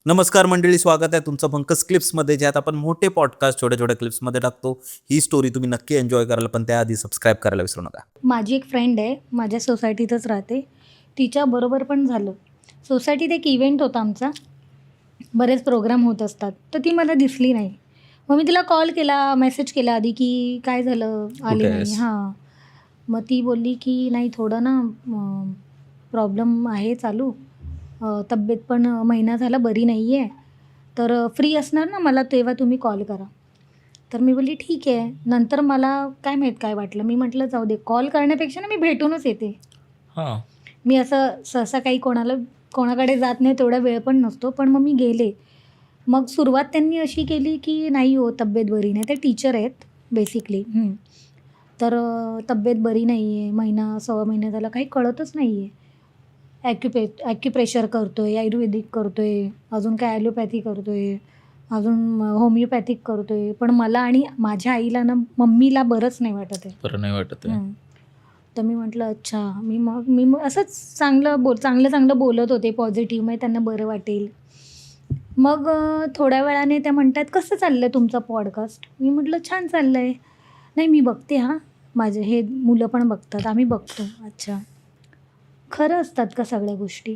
नमस्कार मंडळी, स्वागत आहे तुमचं पंकज क्लिप्समध्ये, ज्यात आपण मोठे पॉडकास्ट छोट्या छोट्या क्लिप्समध्ये टाकतो. ही स्टोरी तुम्ही नक्की एन्जॉय कराल, पण त्याआधी सबस्क्राईब करायला विसरू नका. माझी एक फ्रेंड आहे, माझ्या सोसायटीतच राहते. तिच्याबरोबर पण झालं. सोसायटीत एक इव्हेंट होता आमचा, बरेच प्रोग्राम होत असतात, तर ती मला दिसली नाही. मग मी तिला कॉल केला, मेसेज केला आधी की काय झालं, आली नाही. आहेस? हां, मग ती बोलली की नाही, थोडं ना प्रॉब्लेम आहे चालू, तब्येत पण महिना झाला बरी नाही आहे, तर फ्री असणार ना मला तेव्हा तुम्ही कॉल करा. तर मी बोलली ठीक आहे. नंतर मला काय माहीत काय वाटलं, मी म्हटलं जाऊ दे, कॉल करण्यापेक्षा ना मी भेटूनच येते. हां. मी असं सहसा काही कोणाकडे जात नाही, तेवढा वेळ पण नसतो. पण मग मी गेले. मग सुरुवात त्यांनी अशी केली की नाही हो, तब्येत बरी नाही. ते टीचर आहेत बेसिकली. तर तब्येत बरी नाही आहे, महिना सव्वा महिना झाला, काही कळतच नाही आहे. ॲक्युप्रेशर करतो आहे, आयुर्वेदिक करतो आहे, अजून काय ॲलोपॅथी करतो आहे, अजून होमिओपॅथिक करतो आहे. पण मला आणि माझ्या आईला ना, मम्मीला बरंच नाही वाटत आहे. बरं नाही वाटत आहे. तर मी म्हटलं अच्छा. मी असंच चांगलं बोलत होते, पॉझिटिव्ह, मग त्यांना बरं वाटेल. मग थोड्या वेळाने त्या म्हणतात कसं चाललं आहे तुमचं पॉडकास्ट. मी म्हटलं छान चाललं आहे. नाही मी बघते हां, माझे हे मुलं पण बघतात, आम्ही बघतो. अच्छा, खरं असतात का सगळ्या गोष्टी.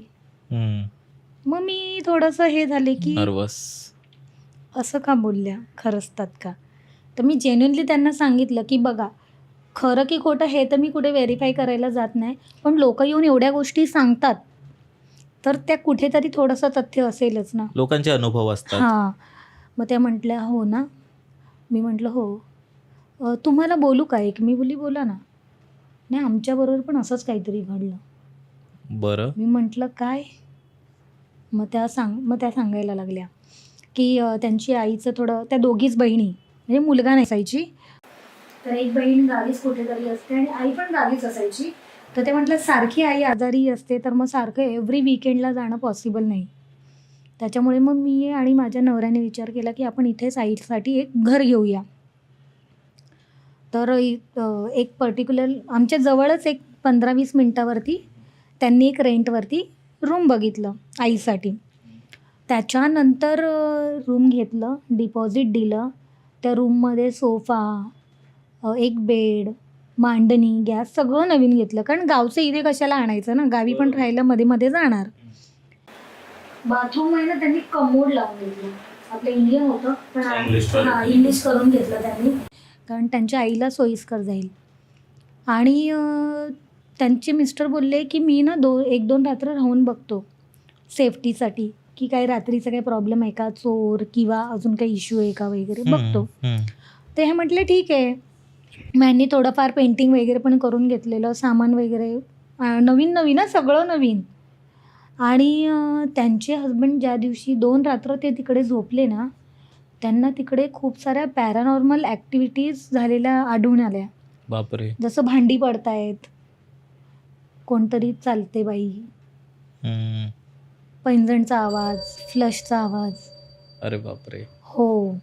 मग मी थोडंसं हे झाले की नर्वस. असं का बोलल्या, खरं असतात का. तर मी जेन्युइनली त्यांना सांगितलं की बघा, खरं की खोटं हे तर मी कुठे व्हेरीफाय करायला जात नाही, पण लोक येऊन एवढ्या गोष्टी सांगतात, तर त्या कुठेतरी थोडंसं तथ्य असेलच ना. लोकांचे अनुभव असतात. हां. मग त्या म्हटल्या हो ना. मी म्हटलं हो. तुम्हाला बोलू का एक. मी बोलली बोला ना. नाही, आमच्याबरोबर पण असंच काहीतरी घडलं. बरं. मी म्हटलं काय. मग त्या सांगायला लागल्या की त्यांची आईचं थोडं, त्या दोघीच बहिणी, म्हणजे मुलगा नसायची, तर एक बहीण गावीच कुठेतरी असते आणि आई पण गावीच असायची. तर ते म्हटलं सारखी आई आजारी असते, तर मग सारखं एव्हरी वीकेंडला जाणं पॉसिबल नाही. त्याच्यामुळे मग मी आणि माझ्या नवऱ्याने विचार केला की आपण इथेच आईसाठी एक घर घेऊया. तर एक पर्टिक्युलर आमच्या जवळच एक 15-20 मिनटावरती त्यांनी एक रेंटवरती रूम बघितलं आईसाठी. त्याच्यानंतर रूम घेतलं, डिपॉझिट दिलं. त्या रूममध्ये सोफा, एक बेड, मांडणी, गॅस सगळं नवीन घेतलं. कारण गावचं इथे कशाला आणायचं ना, गावी पण राहायला मध्ये मध्ये जाणार. बाथरूम आहे ना, त्यांनी कमोड लावून घेतलं. आपलं इंडियन होतं पण इंग्लिश करून घेतलं त्यांनी, कारण त्यांच्या आईला सोयीस्कर जाईल. आणि त्यांचे मिस्टर बोलले की मी ना 1-2 रात्र राहून बघतो सेफ्टीसाठी, की काही रात्रीचा काही प्रॉब्लेम आहे का, चोर किंवा अजून काही इश्यू आहे का वगैरे बघतो. ते हे म्हटले ठीक आहे. मग यांनी थोडंफार पेंटिंग वगैरे पण करून घेतलेलं, सामान वगैरे नवीन ना, सगळं नवीन. आणि त्यांचे हजबंड ज्या दिवशी 2 रात्र ते तिकडे झोपले ना, त्यांना तिकडे खूप साऱ्या पॅरानॉर्मल ॲक्टिव्हिटीज झालेल्या आढळून आल्या. बापरे. जसं भांडी पडतायत, कोणतरी चालते बाई, पैंजणचा आवाज, फ्लशचा आवाज. अरे बापरे. हो.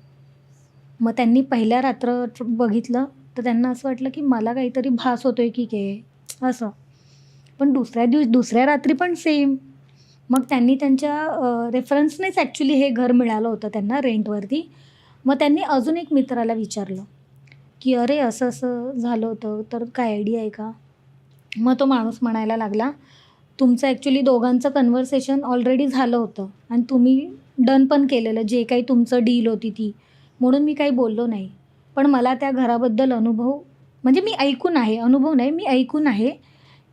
मग त्यांनी पहिल्या रात्र बघितलं, तर त्यांना असं वाटलं की मला काहीतरी भास होतोय की काय असं. पण दुसऱ्या रात्री पण सेम. मग त्यांनी त्यांच्या रेफरन्सनेच ॲक्च्युली हे घर मिळालं होतं त्यांना रेंटवरती. मग त्यांनी अजून एक मित्राला विचारलं की अरे असं असं झालं होतं, तर काय आयडिया आहे का. मग तो माणूस म्हणायला लागला, तुमचं ॲक्च्युली दोघांचं कन्व्हर्सेशन ऑलरेडी झालं होतं आणि तुम्ही डन पण केलेलं, जे काही तुमचं डील होती ती, म्हणून मी काही बोललो नाही. पण मला त्या घराबद्दल अनुभव, म्हणजे मी ऐकून आहे, अनुभव नाही, मी ऐकून आहे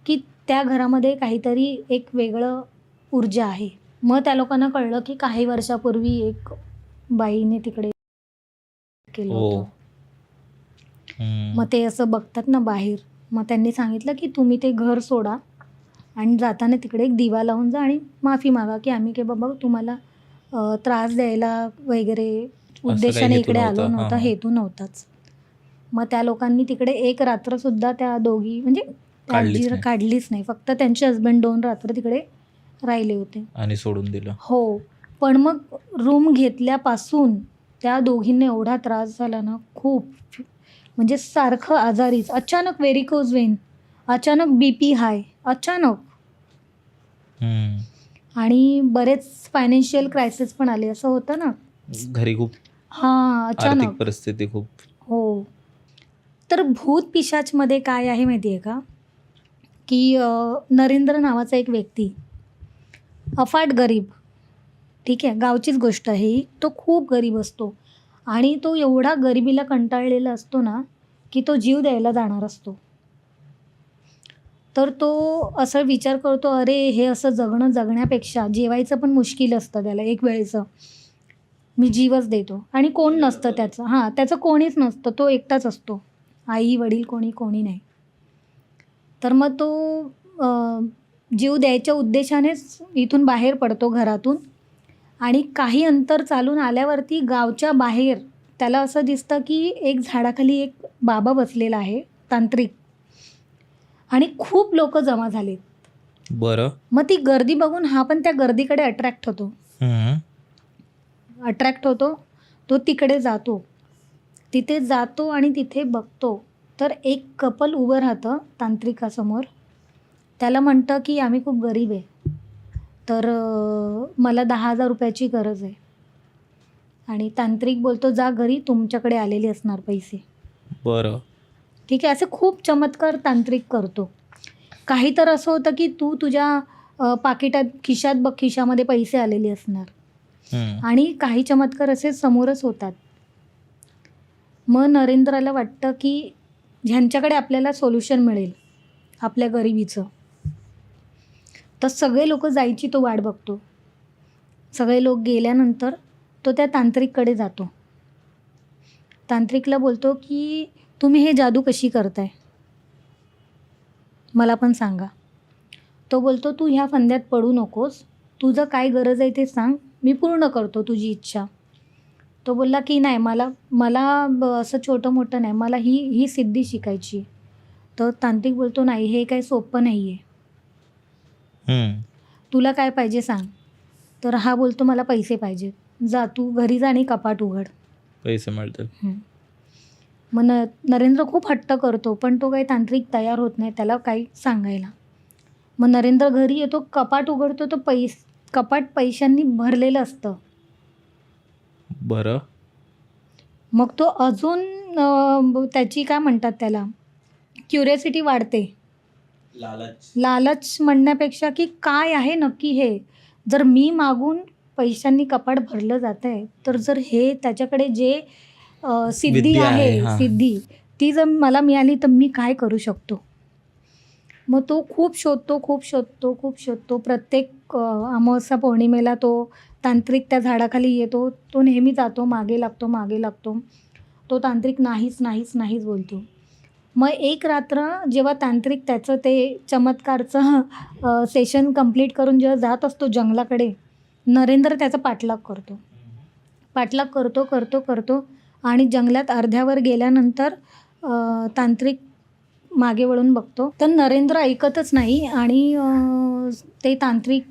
की त्या घरामध्ये काहीतरी एक वेगळं ऊर्जा आहे. मग त्या लोकांना कळलं की काही वर्षापूर्वी एक बाईने तिकडे केलं होतं. मग ते असं बघतात ना बाहेर, मग त्यांनी सांगितलं की तुम्ही ते घर सोडा आणि जाताना तिकडे एक दिवा लावून जा आणि माफी मागा की आम्ही काय बाबा तुम्हाला त्रास द्यायला वगैरे उद्देशाने इकडे आलो नव्हता, हेतू नव्हताच. मग त्या लोकांनी तिकडे एक रात्रसुद्धा त्या दोघी, म्हणजे काढलीच नाही. फक्त त्यांचे हजबंड 2 रात्र तिकडे राहिले होते आणि सोडून दिलं. हो. पण मग रूम घेतल्यापासून त्या दोघींना एवढा त्रास झाला ना, खूप, म्हणजे सारखं आजारीच. अचानक व्हेरिकोज वेन, अचानक BP हाय, अचानक. आणि बरेच फायनान्शियल क्रायसिस पण आले, असं होतं ना. घरी खूप हां, आर्थिक अचानक. परिस्थिती खूप. हो. तर भूत पिशाचमध्ये काय आहे माहिती आहे का, की नरेंद्र नावाचा एक व्यक्ती, अफाट गरीब, ठीक आहे, गावचीच गोष्ट आहे ही. तो खूप गरीब असतो आणि तो एवढा गरिबीला कंटाळलेला असतो ना, की तो जीव द्यायला जाणार असतो. तर तो असा विचार करतो, अरे हे असं जगण्यापेक्षा जेवायचं पण मुश्किल असतं त्याला एक वेळेचं. मी जीवच देतो आणि कोण नसतं त्याचं. हां, त्याचं कोणीच नसतं. तो एकटाच असतो. आई-वडील कोणी नाही. तर मग तो जीव द्यायच्या उद्देशानेच इथून बाहेर पडतो घरातून आणि काही अंतर चालून आल्यावरती गावच्या बाहेर त्याला असं दिसतं, की एक झाडाखाली एक बाबा बसलेला आहे, तांत्रिक, आणि खूप लोकं जमा झालेत. बरं. मग ती गर्दी बघून हा पण त्या गर्दीकडे अट्रॅक्ट होतो. तो तिकडे जातो. तिथे जातो आणि तिथे बघतो, तर एक कपल उभं राहतं तांत्रिकासमोर. त्याला म्हणतं, की आम्ही खूप गरीब आहे. तर मला 10,000 रुपयाची गरज आहे. आणि तांत्रिक बोलतो, जा घरी, तुमच्याकडे आलेले असणार पैसे. बरं. ठीक आहे. असे खूप चमत्कार तांत्रिक करतो. काही तर असं होतं, की तू तुझ्या पाकिटात खिशात बघ, खिशामध्ये पैसे आलेले असणार. आणि काही चमत्कार असे समोरच होतात. मग नरेंद्राला वाटतं, की ह्यांच्याकडे आपल्याला सोल्युशन मिळेल आपल्या गरिबीचं. तर सगळे लोकं जायची तो वाट बघतो. सगळे लोक गेल्यानंतर तो त्या तांत्रिककडे जातो. तांत्रिकला बोलतो, की तुम्ही हे जादू कशी करताय? मला पण सांगा. तो बोलतो, तू ह्या फंद्यात पडू नकोस. तुझं काय गरज आहे ते सांग. मी पूर्ण करतो तुझी इच्छा. तो बोलला, की नाही, मला असं छोटं-मोठं नाही. मला ही सिद्धी शिकायची. तर तांत्रिक बोलतो, नाही, हे काही सोपं नाही आहे. तुला काय पाहिजे सांग. तर हा बोलतो, मला पैसे पाहिजेत. जा, तू घरी जा आणि कपाट उघड. पैसे मिळतील. मग नरेंद्र खूप हट्ट करतो, पण तो काही तांत्रिक तयार होत नाही त्याला काही सांगायला. मग नरेंद्र घरी येतो, कपाट उघडतो, तो कपाट पैशांनी भरलेलं असतं. बरं. मग तो अजून त्याची काय म्हणतात त्याला, क्युरिओसिटी वाढते. लालच म्हणण्यापेक्षा, की काय आहे नक्की हे. जर मी मागून पैशांनी कपाट भरलं जातंय, तर जर हे त्याच्याकडे जे सिद्धी विद्या आहे, आहे, हां. सिद्धी ती जर मला मिळाली तर मी काय करू शकतो. मग तो खूप शोधतो. प्रत्येक अमावस्या पौर्णिमेला तो तांत्रिक त्या झाडाखाली येतो. तो नेहमी जातो, मागे लागतो. तो तांत्रिक नाहीच बोलतो. मग एक रात्र जेव्हा तांत्रिक त्याचं ते चमत्कारचं सेशन कंप्लीट करून जेव्हा जात असतो जंगलाकडे, नरेंद्र त्याचा पाठलाग करतो आणि जंगलात अर्ध्यावर गेल्यानंतर तांत्रिक मागे वळून बघतो. तर नरेंद्र ऐकतच नाही आणि ते तांत्रिक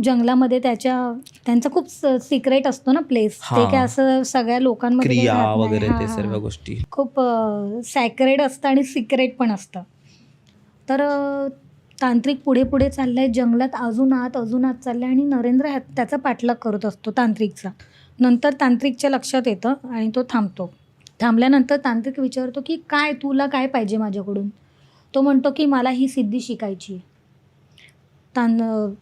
जंगलामध्ये त्यांचा खूप सिक्रेट असतो ना प्लेस. ते काय असं सगळ्या लोकांमध्ये काही क्रिया राहत नाही. वगैरे हां, ते हां, सर्व हां. गोष्टी. खूप सॅक्रेड असतं आणि सिक्रेट पण असतं. तर तांत्रिक पुढे चाललाय जंगलात, अजून आत चाललाय आणि नरेंद्र त्याचा पाठलाग करत असतो तांत्रिकचा. नंतर तांत्रिकच्या लक्षात येतं आणि तो थांबतो. थांबल्यानंतर तांत्रिक विचारतो, की काय तुला काय पाहिजे माझ्याकडून? तो म्हणतो, की मला ही सिद्धी शिकायची आहे.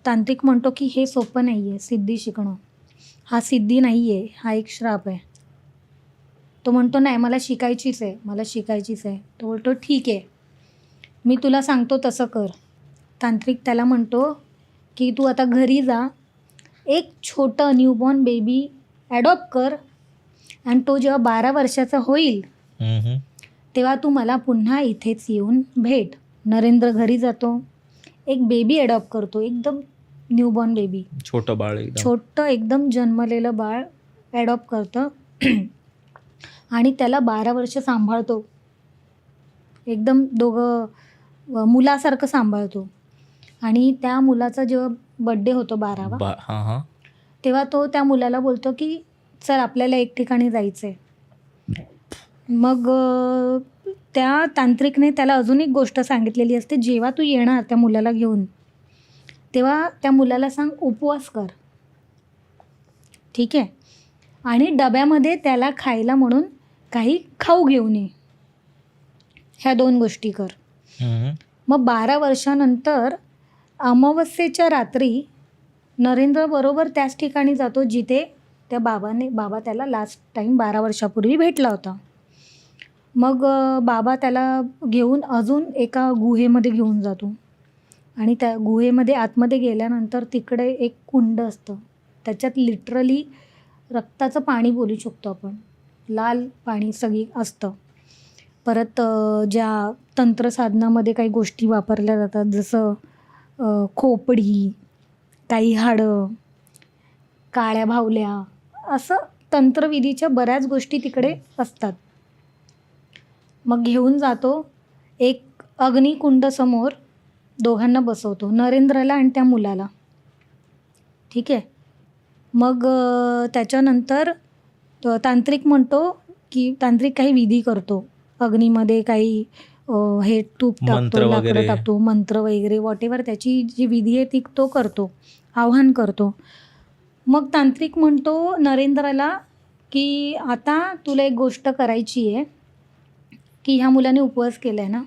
तांत्रिक म्हणतो, की हे सोपं नाही आहे सिद्धी शिकणं. हा सिद्धी नाही आहे, हा एक श्राप आहे. तो म्हणतो, नाही, मला शिकायचीच आहे. तो बोलतो, ठीक आहे, मी तुला सांगतो तसं कर. तांत्रिक त्याला म्हणतो, की तू आता घरी जा, एक छोटं न्यूबॉर्न बेबी ॲडॉप्ट कर आणि तो जेव्हा 12 वर्षाचा होईल तेव्हा तू मला पुन्हा इथेच येऊन भेट. नरेंद्र घरी जातो, एक बेबी ॲडॉप्ट करतो, एकदम न्यूबॉर्न बेबी, छोटं एकदम जन्मलेलं बाळ ॲडॉप्ट करतं आणि त्याला 12 वर्ष सांभाळतो. एकदम दोघं मुलासारखं सांभाळतो. आणि त्या मुलाचा जेव्हा बड्डे होतो 12वा, तेव्हा तो त्या मुलाला बोलतो, की चल आपल्याला एक ठिकाणी जायचं आहे. मग त्या तांत्रिकने त्याला अजून एक गोष्ट सांगितलेली असते, जेव्हा तू येणार त्या मुलाला घेऊन, तेव्हा त्या मुलाला सांग उपवास कर, ठीक आहे, आणि डब्यामध्ये त्याला खायला म्हणून काही खाऊ घेऊन ये. ह्या 2 गोष्टी कर. मग 12 वर्षानंतर अमावस्येच्या रात्री नरेंद्र बरोबर त्याच ठिकाणी जातो जिथे त्या बाबा त्याला लास्ट टाईम 12 वर्षापूर्वी भेटला होता. मग बाबा त्याला घेऊन अजून एका गुहेमध्ये घेऊन जातो आणि त्या गुहेमध्ये आतमध्ये गेल्यानंतर तिकडे एक कुंड असतं. त्याच्यात लिटरली रक्ताचं पाणी बोलू शकतो आपण, लाल पाणी सगळी असतं. परत ज्या तंत्रसाधनामध्ये काही गोष्टी वापरल्या जातात, जसं खोपडी, काही हाडं, काळ्या भावल्या, असं तंत्रविधीच्या बऱ्याच गोष्टी तिकडे असतात. मग घेऊन जातो. एक अग्निकुंड समोर दोघांना बसवतो, नरेंद्रला आणि त्या मुलाला, ठीक आहे. मग त्याच्यानंतर तांत्रिक म्हणतो की तांत्रिक काही विधी करतो, अग्नीमध्ये काही हे तूप टाकतो, लाकडं टाकतो, मंत्र वगैरे वॉटेवर त्याची जी विधी आहे ती तो करतो, आवाहन करतो. मग तांत्रिक म्हणतो नरेंद्रला की आता तुला एक गोष्ट करायची आहे की ह्या मुलाने उपवास केला आहे ना,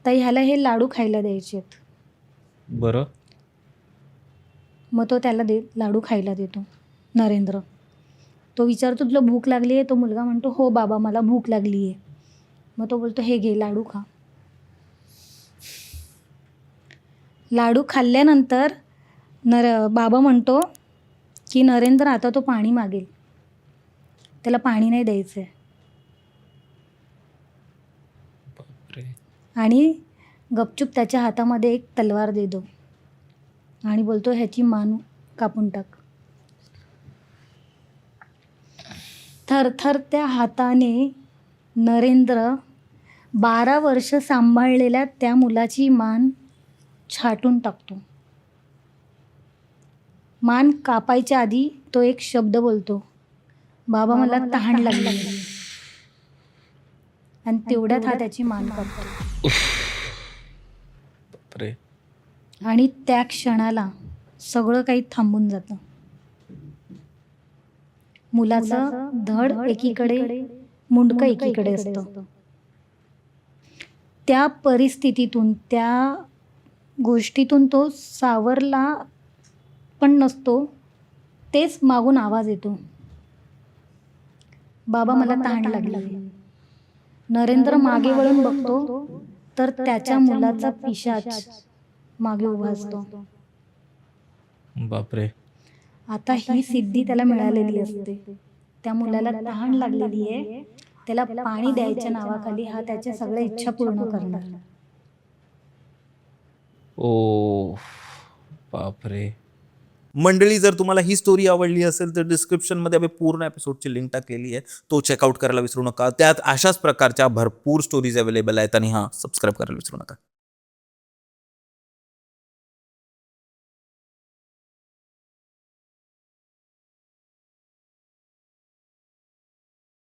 तर ह्याला हे लाडू खायला द्यायचे आहेत. बरं. मग तो त्याला लाडू खायला देतो नरेंद्र. तो विचारतो तुला भूक लागली आहे? तो मुलगा म्हणतो हो बाबा मला भूक लागली आहे. मग तो बोलतो हे घे लाडू खा. लाडू खाल्ल्यानंतर बाबा म्हणतो की नरेंद्र आता तो पाणी मागेल, त्याला पाणी नाही द्यायचं आहे. आणि गपचूप त्याच्या हातामध्ये एक तलवार देतो आणि बोलतो ह्याची मान कापून टाक. थरथर त्या हाताने नरेंद्र 12 वर्ष सांभाळलेल्या त्या मुलाची मान छाटून टाकतो. मान कापायच्या आधी तो एक शब्द बोलतो, बाबा मला तहान लागली, आणि तेवढ्यात हा त्याची मान कापतो. आणि त्या क्षणाला सगळं काही थांबून जातं. मुलाचं धड एकीकडे, मुंडकं एकीकडे असतं. त्या परिस्थितीतून, त्या गोष्टीतून तो सावरला पण नसतो. तेच मागून आवाज येतो, बाबा मला तहान लागली. नरेंद्र मागे वळून बघतो तर त्याच्या मुलाचा पिशाच मागे उभा असतो. बापरे. आता ही सिद्धी त्याला मिळालेली असते. त्या मुलाला तहान लागलेली आहे, त्याला पाणी द्यायच्या नावाखाली हा त्याच्या सगळ्या इच्छा पूर्ण करणार. ओ बापरे. मंडळी, जर तुम्हाला ही स्टोरी आवडली असेल तर डिस्क्रिप्शनमध्ये आम्ही पूर्ण एपिसोडची लिंक टाकलेली आहे, तो चेकआउट करायला विसरू नका. त्यात अशाच प्रकारच्या भरपूर स्टोरीज अवेलेबल आहेत आणि सबस्क्राईब करायला विसरू नका.